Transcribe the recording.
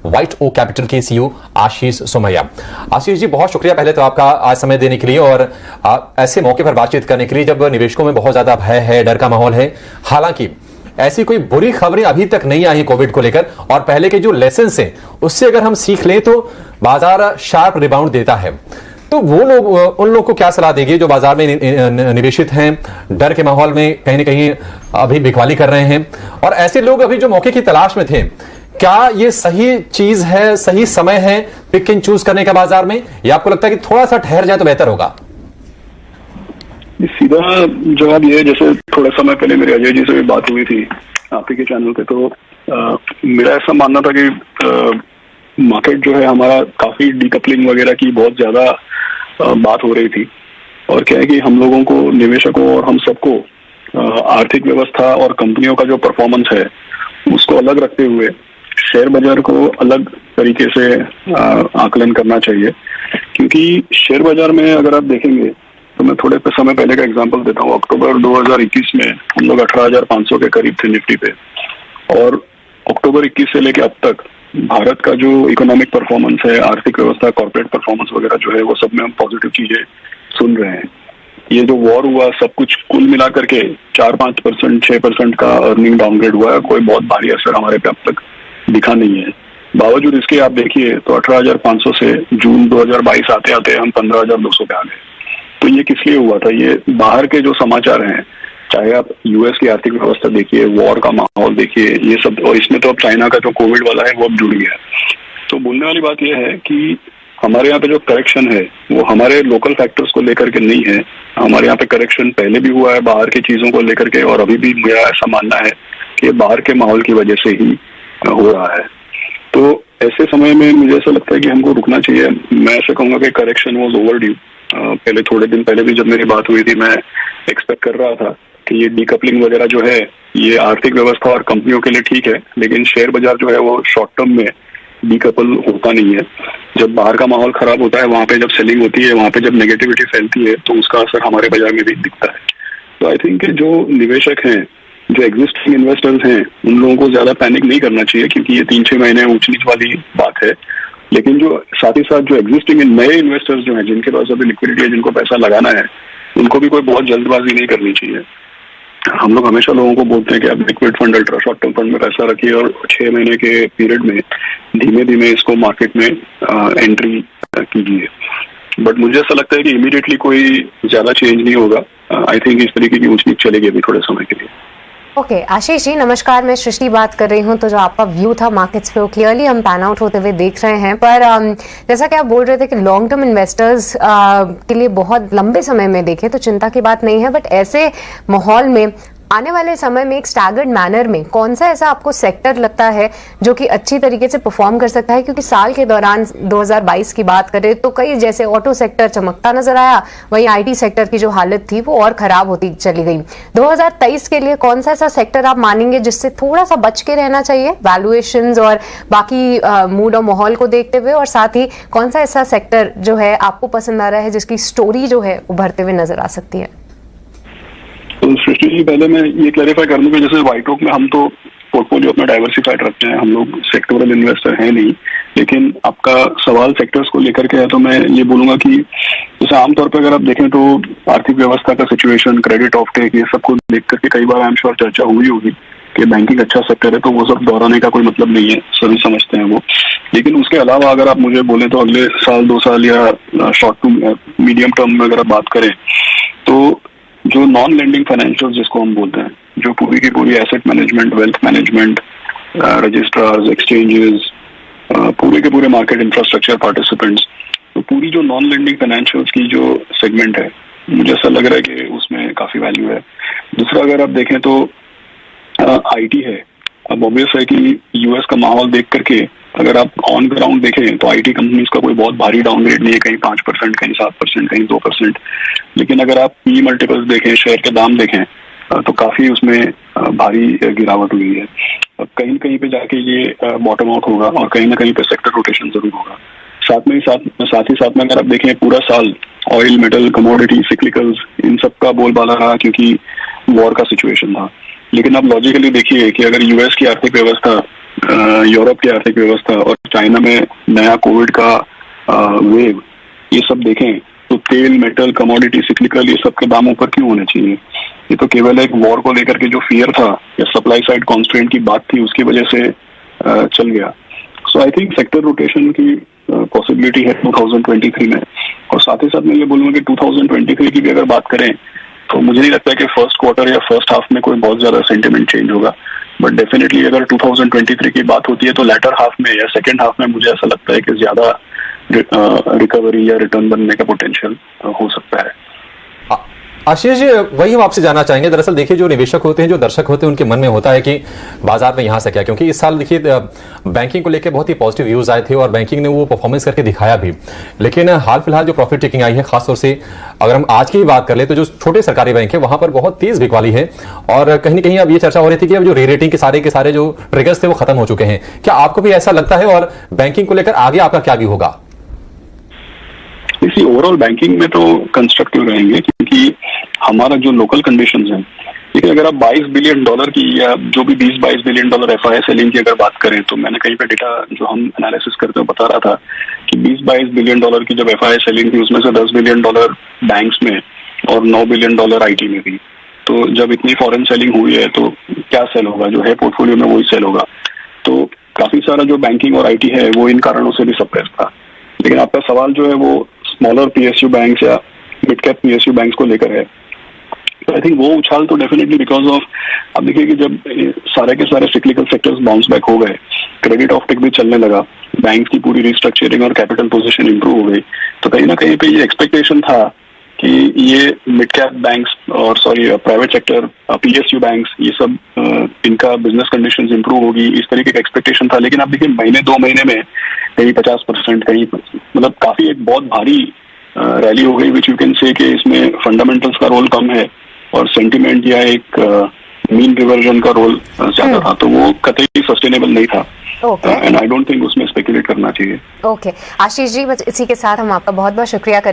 White okay capital के CEO आशीष सोमैया। आशीष जी, बहुत शुक्रिया पहले तो आपका आज समय देने के लिए और ऐसे मौके पर बातचीत करने के लिए जब निवेशकों में बहुत ज्यादा भय है, डर का माहौल है। हालांकि ऐसी कोई बुरी खबरें अभी तक नहीं आई कोविड को लेकर, और पहले के जो लेसन्स हैं उससे अगर हम सीख लें तो बाजार शार्प रिबाउंड देता है। तो वो लोग, उन लोग को क्या सलाह देंगे जो बाजार में निवेशित हैं, डर के माहौल में कहीं ना कहीं अभी बिकवाली कर रहे हैं, और ऐसे लोग अभी जो मौके की तलाश में थे, क्या ये सही चीज है, सही समय है पिक एंड चूज करने का बाजार में, या आपको लगता है कि थोड़ा सा ठहर जाए तो बेहतर होगा? सीधा जवाब ये है, जैसे थोड़ा समय पहले मेरे अजय जी से भी बात हुई थी आप ही के चैनल पे, तो मेरा ऐसा मानना था कि मार्केट जो है हमारा काफी डीकपलिंग वगैरह की बहुत ज्यादा बात हो रही थी, और क्या है कि हम लोगों को, निवेशकों और हम सबको आर्थिक व्यवस्था और कंपनियों का जो परफॉर्मेंस है उसको अलग रखते हुए शेयर बाजार को अलग तरीके से आकलन करना चाहिए। क्योंकि शेयर बाजार में अगर आप देखेंगे तो मैं थोड़े समय पहले का एग्जांपल देता हूँ। अक्टूबर 2021 में हम लोग 18,500 के करीब थे निफ्टी पे, और अक्टूबर 21 से लेके अब तक भारत का जो इकोनॉमिक परफॉर्मेंस है, आर्थिक व्यवस्था, कॉर्पोरेट परफॉर्मेंस वगैरह जो है, वो सब में हम पॉजिटिव चीजें सुन रहे हैं। ये जो वॉर हुआ, सब कुछ कुल मिलाकर के 4-5%, 6% का अर्निंग डाउनग्रेड हुआ है, कोई बहुत भारी असर हमारे पे अब तक दिखा नहीं है। बावजूद इसके आप देखिए तो 18,500 से जून 2022 आते आते हम 15,200 पे आ गए। तो ये किस लिए हुआ था? ये बाहर के जो समाचार हैं, चाहे आप यूएस की आर्थिक व्यवस्था देखिए, वॉर का माहौल देखिए, ये सब, और इसमें तो अब चाइना का जो कोविड वाला है वो अब जुड़ गया। तो बोलने वाली बात यह है कि हमारे यहाँ पे जो करेक्शन है वो हमारे लोकल फैक्टर्स को लेकर के नहीं है। हमारे यहाँ पे करेक्शन पहले भी हुआ है बाहर की चीजों को लेकर के, और अभी भी मेरा ऐसा मानना है कि बाहर के माहौल की वजह से ही हो रहा है। तो ऐसे समय में मुझे ऐसा लगता है कि हमको रुकना चाहिए। मैं ऐसा कहूंगा कि करेक्शन वॉज ओवर ड्यू। पहले थोड़े दिन पहले भी जब मेरी बात हुई थी, मैं एक्सपेक्ट कर रहा था कि ये डीकपलिंग वगैरह जो है ये आर्थिक व्यवस्था और कंपनियों के लिए ठीक है, लेकिन शेयर बाजार जो है वो शॉर्ट टर्म में डीकपल होता नहीं है। जब बाहर का माहौल खराब होता है, वहां पे जब सेलिंग होती है, वहां पे जब नेगेटिविटी फैलती है, तो उसका असर हमारे बाजार में भी दिखता है। तो आई थिंक जो निवेशक हैं, जो एग्जिस्टिंग इन्वेस्टर्स हैं, उन लोगों को ज्यादा पैनिक नहीं करना चाहिए, क्योंकि ये 3-6 महीने ऊंच नीच वाली बात है। लेकिन जो साथ ही साथ जो एग्जिस्टिंग नए इन्वेस्टर्स जो हैं, जिनके पास अभी लिक्विडिटी है, जिनको पैसा लगाना है, उनको भी कोई बहुत जल्दबाजी नहीं करनी चाहिए। हम लोग हमेशा लोगों को बोलते हैं कि आप liquid fund, ultra short term fund में पैसा रखिए और 6 महीने के पीरियड में धीमे धीमे इसको मार्केट में एंट्री कीजिए। बट मुझे ऐसा लगता है कि इमीडिएटली कोई ज्यादा चेंज नहीं होगा। आई थिंक इस तरीके की ऊंच नीच चलेगी अभी थोड़े समय के लिए। ओके, आशीष जी नमस्कार, मैं सृष्टि बात कर रही हूँ। तो जो आपका व्यू था मार्केट्स पे, वो क्लियरली हम पैन आउट होते हुए देख रहे हैं। पर जैसा कि आप बोल रहे थे कि लॉन्ग टर्म इन्वेस्टर्स के लिए बहुत लंबे समय में देखें तो चिंता की बात नहीं है, बट ऐसे माहौल में आने वाले समय में एक स्टैगर्ड मैनर में कौन सा ऐसा आपको सेक्टर लगता है जो कि अच्छी तरीके से परफॉर्म कर सकता है? क्योंकि साल के दौरान 2022 की बात करें तो कई, जैसे ऑटो सेक्टर चमकता नजर आया, वहीं आईटी सेक्टर की जो हालत थी वो और खराब होती चली गई। 2023 के लिए कौन सा ऐसा सेक्टर आप मानेंगे जिससे थोड़ा सा बच के रहना चाहिए वैल्यूएशंस और बाकी मूड और माहौल को देखते हुए, और साथ ही कौन सा ऐसा सेक्टर जो है आपको पसंद आ रहा है जिसकी स्टोरी जो है उभरते हुए नजर आ सकती है? तो सृष्टि जी, पहले मैं ये क्लैरिफाई कर दूं कि जैसे व्हाइट ओक में हम तो पोर्टफोलियो अपना डाइवर्सिफाइड रखते हैं, हम लोग सेक्टोरल इन्वेस्टर हैं नहीं। लेकिन आपका सवाल सेक्टर्स को लेकर के है, तो मैं ये बोलूंगा कि जैसे आमतौर पर अगर आप देखें तो आर्थिक व्यवस्था का सिचुएशन, क्रेडिट ऑफ टेक, ये सबको देख करके कई बार आई एम श्योर चर्चा हुई होगी कि बैंकिंग अच्छा सेक्टर है, तो वो सब दोहराने का कोई मतलब नहीं है, सभी समझते हैं वो। लेकिन उसके अलावा अगर आप मुझे बोले तो अगले साल, 2 साल या शॉर्ट टू मीडियम टर्म में अगर आप बात करें तो जो नॉन लेंडिंग फाइनेंशियल जिसको हम बोलते हैं, जो पूरी की पूरी asset management, wealth management, registrars, exchanges, पूरे के पूरे मार्केट इंफ्रास्ट्रक्चर पार्टिसिपेंट्स, तो पूरी जो नॉन लेंडिंग फाइनेंशियल्स की जो सेगमेंट है, मुझे ऐसा लग रहा है कि उसमें काफी वैल्यू है। दूसरा अगर आप देखें तो आईटी है। अब ऑब्वियस है कि यूएस का माहौल देख करके अगर आप ऑन ग्राउंड देखें तो आईटी कंपनीज का कोई बहुत भारी डाउनग्रेड नहीं है, कहीं 5%, कहीं 7%, कहीं 2%। लेकिन अगर आप पी मल्टीपल्स देखें, शेयर के दाम देखें, तो काफी उसमें भारी गिरावट हुई है। अब कहीं कहीं पे जाके ये बॉटम आउट होगा और कहीं ना कहीं पे सेक्टर रोटेशन जरूर होगा। साथ ही साथ में अगर आप देखें पूरा साल ऑयल, मेटल, कमोडिटी, सिक्लिकल्स, इन सब का बोलबाला रहा क्योंकि वॉर का सिचुएशन था। लेकिन आप लॉजिकली देखिए कि अगर यूएस की आर्थिक व्यवस्था यूरोप की आर्थिक व्यवस्था और चाइना में नया कोविड का वेव, ये सब देखें तो तेल, मेटल, कमोडिटी, सिक्लिकल, ये सब के दाम ऊपर क्यों होने चाहिए? ये तो केवल एक वॉर को लेकर के जो फियर था या सप्लाई साइड कॉन्स्ट्रेंट की बात थी, उसकी वजह से चल गया। सो आई थिंक सेक्टर रोटेशन की पॉसिबिलिटी है 2023 में। और साथ ही साथ मैं ये बोलूंगा कि 2023 की भी अगर बात करें तो मुझे नहीं लगता है कि फर्स्ट क्वार्टर या फर्स्ट हाफ में कोई बहुत ज्यादा सेंटिमेंट चेंज होगा, बट डेफिनेटली अगर 2023 की बात होती है तो लेटर हाफ में या सेकेंड हाफ में मुझे ऐसा लगता है कि ज्यादा रिकवरी या रिटर्न बनने का पोटेंशियल हो सकता है। आशीष जी, वही हम आपसे जानना चाहेंगे। दरअसल देखिए, जो निवेशक होते हैं, जो दर्शक होते हैं, उनके मन में होता है कि बाजार में यहां से क्या, क्योंकि इस साल देखिए बैंकिंग को लेकर बहुत ही पॉजिटिव व्यूज आए थे और बैंकिंग ने वो परफॉर्मेंस करके दिखाया भी। लेकिन हाल फिलहाल जो प्रॉफिट टेकिंग आई है, खासतौर से अगर हम आज की ही बात कर ले तो जो छोटे सरकारी बैंक है वहां पर बहुत तेज बिकवाली है और कहीं ना कहीं अब ये चर्चा हो रही थी कि अब जो रे रेटिंग के सारे जो ट्रिगर्स थे वो खत्म हो चुके हैं। क्या आपको भी ऐसा लगता है और बैंकिंग को लेकर आगे आपका क्या व्यू होगा? इसी ओवरऑल बैंकिंग में तो कंस्ट्रक्टिव रहेंगे, क्योंकि हमारा जो लोकल कंडीशंस हैं, देखिए अगर आप $22 बिलियन की या जो भी 20-22 बिलियन FII सेलिंग की अगर बात करें, तो मैंने कहीं पे डेटा जो हम एनालिसिस करते हुए बता रहा था कि 20-22 बिलियन की जब FII सेलिंग थी, उसमें से $10 बिलियन बैंक्स में और $9 बिलियन IT में भी। तो जब इतनी फॉरेन सेलिंग हुई है तो क्या सेल होगा? जो है पोर्टफोलियो में वही सेल होगा। तो काफी सारा जो बैंकिंग और IT है वो इन कारणों से भी सप्रेस था। लेकिन आपका सवाल जो है वो स्मॉलर PSU बैंक्स या मिड कैप PSU बैंक्स को लेकर है, आई थिंक वो उछाल तो डेफिनेटली बिकॉज ऑफ, अब देखिए कि जब सारे के सारे सिक्लिकल सेक्टर्स बाउंस बैक हो गए, क्रेडिट ऑफटेक भी चलने लगा, बैंक की पूरी रिस्ट्रक्चरिंग और कैपिटल पोजीशन इंप्रूव हो गई, तो कहीं ना कहीं पे ये एक्सपेक्टेशन था कि ये मिड कैप बैंक्स और प्राइवेट सेक्टर PSU बैंक्स, ये सब इनका बिजनेस कंडीशंस इंप्रूव होगी, इस तरीके का एक्सपेक्टेशन था। लेकिन आप देखिए महीने 2 महीने में कहीं 50%, कहीं मतलब काफी एक बहुत भारी रैली हो गई, विच यू कैन से कि इसमें फंडामेंटल्स का रोल कम है और सेंटिमेंट या एक मीन रिवर्जन का रोल ज्यादा था, तो वो कतई सस्टेनेबल नहीं था। एंड आई डोंट थिंक उसमें स्पेकुलेट करना चाहिए। ओके आशीष जी, बस इसी के साथ हम आपका बहुत बहुत शुक्रिया करें।